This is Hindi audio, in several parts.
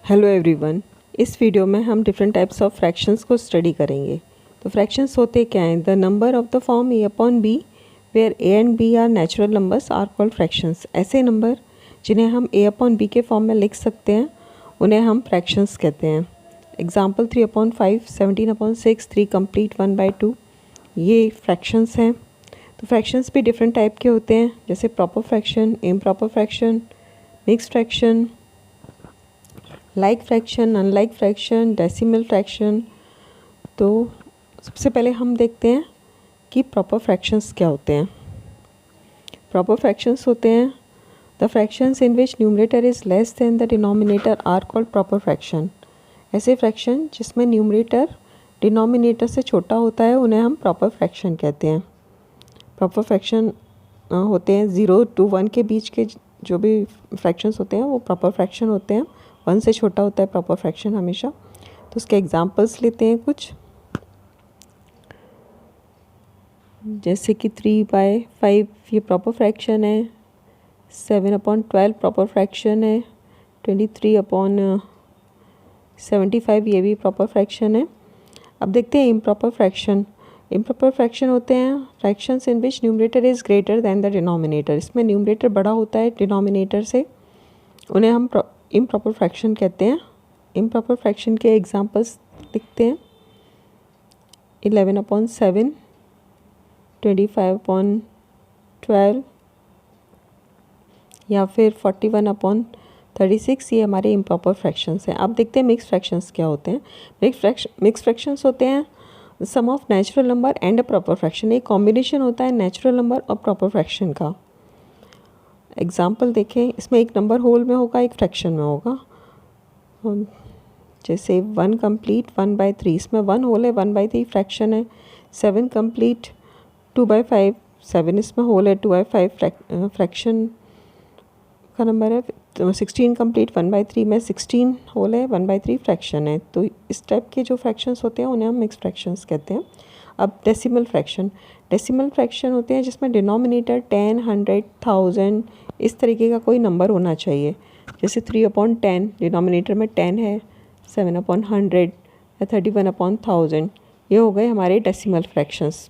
Hello everyone. इस वीडियो में हम डिफरेंट टाइप्स ऑफ फ्रैक्शंस को स्टडी करेंगे। तो फ्रैक्शंस होते क्या हैं? The number of the form A upon B where A and B are natural numbers are called fractions. ऐसे नंबर जिन्हें हम ए अपॉन बी के फॉर्म में लिख सकते हैं उन्हें हम फ्रैक्शंस कहते हैं। एग्जाम्पल 3/5, 17/6, 3 कंप्लीट 1/2, ये फ्रैक्शंस हैं। तो फ्रैक्शंस भी डिफरेंट टाइप के होते हैं, जैसे proper fraction, improper fraction, mixed fraction, like fraction, unlike fraction, decimal fraction. तो सबसे पहले हम देखते हैं कि प्रॉपर फ्रैक्शंस क्या होते हैं। प्रॉपर फ्रैक्शंस होते हैं the fractions in which numerator is less than the denominator are called proper fraction. ऐसे फ्रैक्शन जिसमें न्यूमरेटर डिनोमिनेटर से छोटा होता है उन्हें हम प्रॉपर फ्रैक्शन कहते हैं। प्रॉपर फ्रैक्शन होते हैं 0 to 1 के बीच के जो भी फ्रैक्शंस होते हैं वो प्रॉपर फ्रैक्शन होते हैं। 1 से छोटा होता है प्रॉपर फ्रैक्शन हमेशा। तो उसके एग्जांपल्स लेते हैं कुछ, जैसे कि 3/5 ये प्रॉपर फ्रैक्शन है, 7/12 प्रॉपर फ्रैक्शन है, 23/75 ये भी प्रॉपर फ्रैक्शन है। अब देखते हैं इम्प्रॉपर फ्रैक्शन। इम्प्रॉपर फ्रैक्शन होते हैं fractions in which numerator is greater than the denominator. इसमें न्यूमरेटर बड़ा होता है डिनोमिनेटर से, उन्हें हम इम्प्रॉपर फ्रैक्शन कहते हैं। इम्प्रॉपर फ्रैक्शन के एग्जांपल्स लिखते हैं 11/7, 25/12 या फिर 41/36, ये हमारे इम्प्रॉपर फ्रैक्शंस हैं। अब देखते हैं मिक्स फ्रैक्शंस क्या होते हैं। मिक्स फ्रैक्शंस होते हैं sum of natural number and a proper fraction. एक कॉम्बिनेशन होता है नेचुरल नंबर और प्रॉपर फ्रैक्शन का। एग्जाम्पल देखें, इसमें एक नंबर होल में होगा, एक फ्रैक्शन में होगा। जैसे 1 कंप्लीट 1/3, इसमें 1 होल है, 1/3 फ्रैक्शन है। 7 कंप्लीट 2/5, 7 इसमें होल है, 2/5 फ्रैक्शन का नंबर है। 16 कंप्लीट 1/3 में 16 होल है, 1/3 फ्रैक्शन है। तो इस टाइप के जो फ्रैक्शंस होते हैं उन्हें हम मिक्स फ्रैक्शंस कहते हैं। अब डेसिमल फ्रैक्शन। डेसिमल फ्रैक्शन होते हैं जिसमें डिनोमिनेटर 10, 100, 1000 इस तरीके का कोई नंबर होना चाहिए। जैसे 3/10 डिनोमिनेटर में 10 है, 7/100 या 31/1000, ये हो गए हमारे डेसिमल फ्रैक्शंस।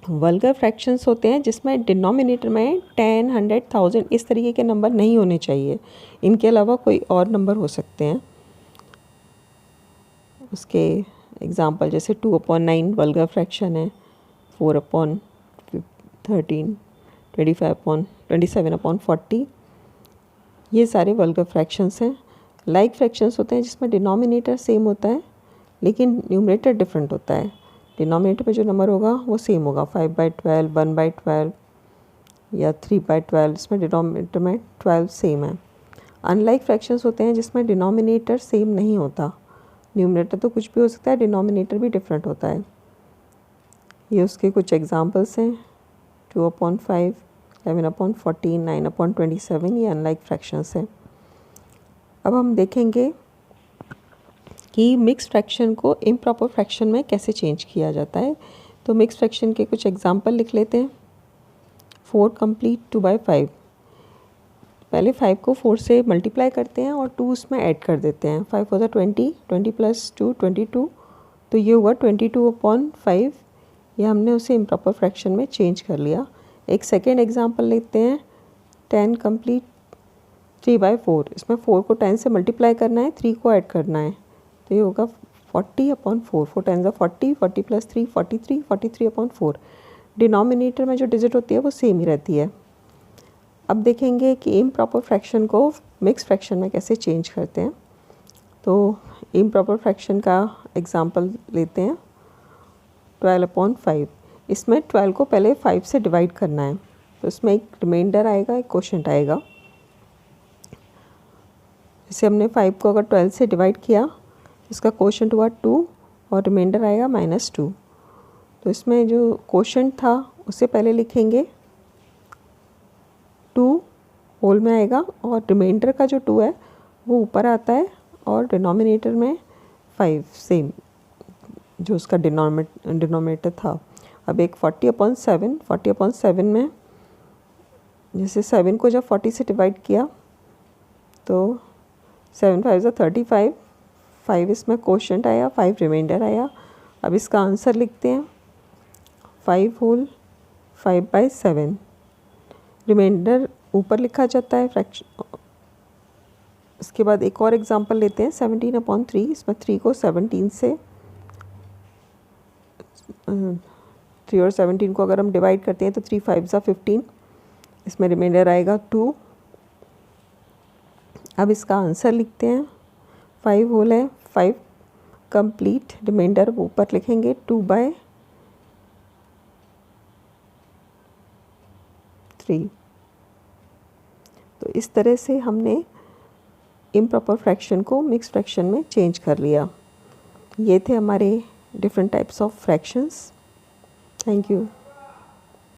वल्गर फ्रैक्शंस होते हैं जिसमें डिनोमिनेटर में 10, 100, 1000 इस तरीके के नंबर नहीं होने चाहिए, इनके अलावा कोई और नंबर हो सकते हैं। उसके एग्जांपल जैसे 2/9 वल्गर फ्रैक्शन है, 4/13, 27/40, ये सारे वल्गर फ्रैक्शंस हैं। लाइक फ्रैक्शंस होते हैं जिसमें डिनोमिनेटर सेम होता है लेकिन न्यूमरेटर डिफरेंट होता है। डिनोमिनेटर में जो नंबर होगा वो सेम होगा, 5/12, 1/12 या 3/12, इसमें डिनोमिनेटर में 12 सेम है। अनलाइक फ्रैक्शंस होते हैं जिसमें डिनोमिनेटर सेम नहीं होता, न्यूमरेटर तो कुछ भी हो सकता है, डिनोमिनेटर भी डिफरेंट होता है। ये उसके कुछ एग्जांपल्स हैं 2/5, 11/14, 9/27, ये अनलाइक फ्रैक्शंस हैं। अब हम देखेंगे कि मिक्स फ्रैक्शन को इम्प्रॉपर फ्रैक्शन में कैसे चेंज किया जाता है। तो मिक्स फ्रैक्शन के कुछ एग्जांपल लिख लेते हैं। 4 कंप्लीट 2/5, पहले 5 को 4 से मल्टीप्लाई करते हैं और 2 उसमें ऐड कर देते हैं। 5 होता 20, 20 + 2 22, तो ये हुआ 22/5। ये हमने उसे इम्प्रॉपर फ्रैक्शन में चेंज कर लिया। एक सेकेंड एग्जांपल लेते हैं 10 कंप्लीट 3/4, इसमें 4 को 10 से मल्टीप्लाई करना है, 3 को ऐड करना है, तो ये होगा 40/4, 4 10 40, 40 + 3 43, 43/4। डिनोमिनेटर में जो डिजिट होती है वो सेम ही रहती है। अब देखेंगे कि इम्प्रॉपर फ्रैक्शन को मिक्स फ्रैक्शन में कैसे चेंज करते हैं। तो इम्प्रॉपर फ्रैक्शन का एग्जांपल लेते हैं 12/5, इसमें 12 को पहले 5 से डिवाइड करना है, तो इसमें एक रिमाइंडर आएगा, एक क्वोशंट आएगा। जैसे हमने 5 को अगर 12 से डिवाइड किया, इसका क्वोशंट हुआ 2 और रिमाइंडर आएगा -2। तो इसमें जो क्वोशंट था उसे पहले लिखेंगे, 2 होल में आएगा और रिमाइंडर का जो 2 है वो ऊपर आता है और डिनोमिनेटर में 5 सेम जो उसका डिनोमिनेटर था। अब एक 40/7, 40/7 में जैसे 7 को जब 40 से डिवाइड किया तो 7 5 ज़ा 35, 5 इसमें कोशेंट आया, 5 रिमाइंडर आया। अब इसका आंसर लिखते हैं, 5 होल 5/7। रिमाइंडर ऊपर लिखा जाता है फ्रैक्शन। इसके बाद एक और एग्जांपल लेते हैं, 17/3। इसमें 3 को 17 से 3 और 17 को अगर हम डिवाइड करते हैं तो 3 5 ज़ा 15। इसमें रिमाइंडर आएगा 2। अब इसका आंसर लिखते हैं, 5 होल है 5 कंप्लीट, रिमाइंडर ऊपर लिखेंगे 2/3। तो इस तरह से हमने इम्प्रॉपर फ्रैक्शन को मिक्स फ्रैक्शन में चेंज कर लिया। ये थे हमारे different types of fractions. Thank you.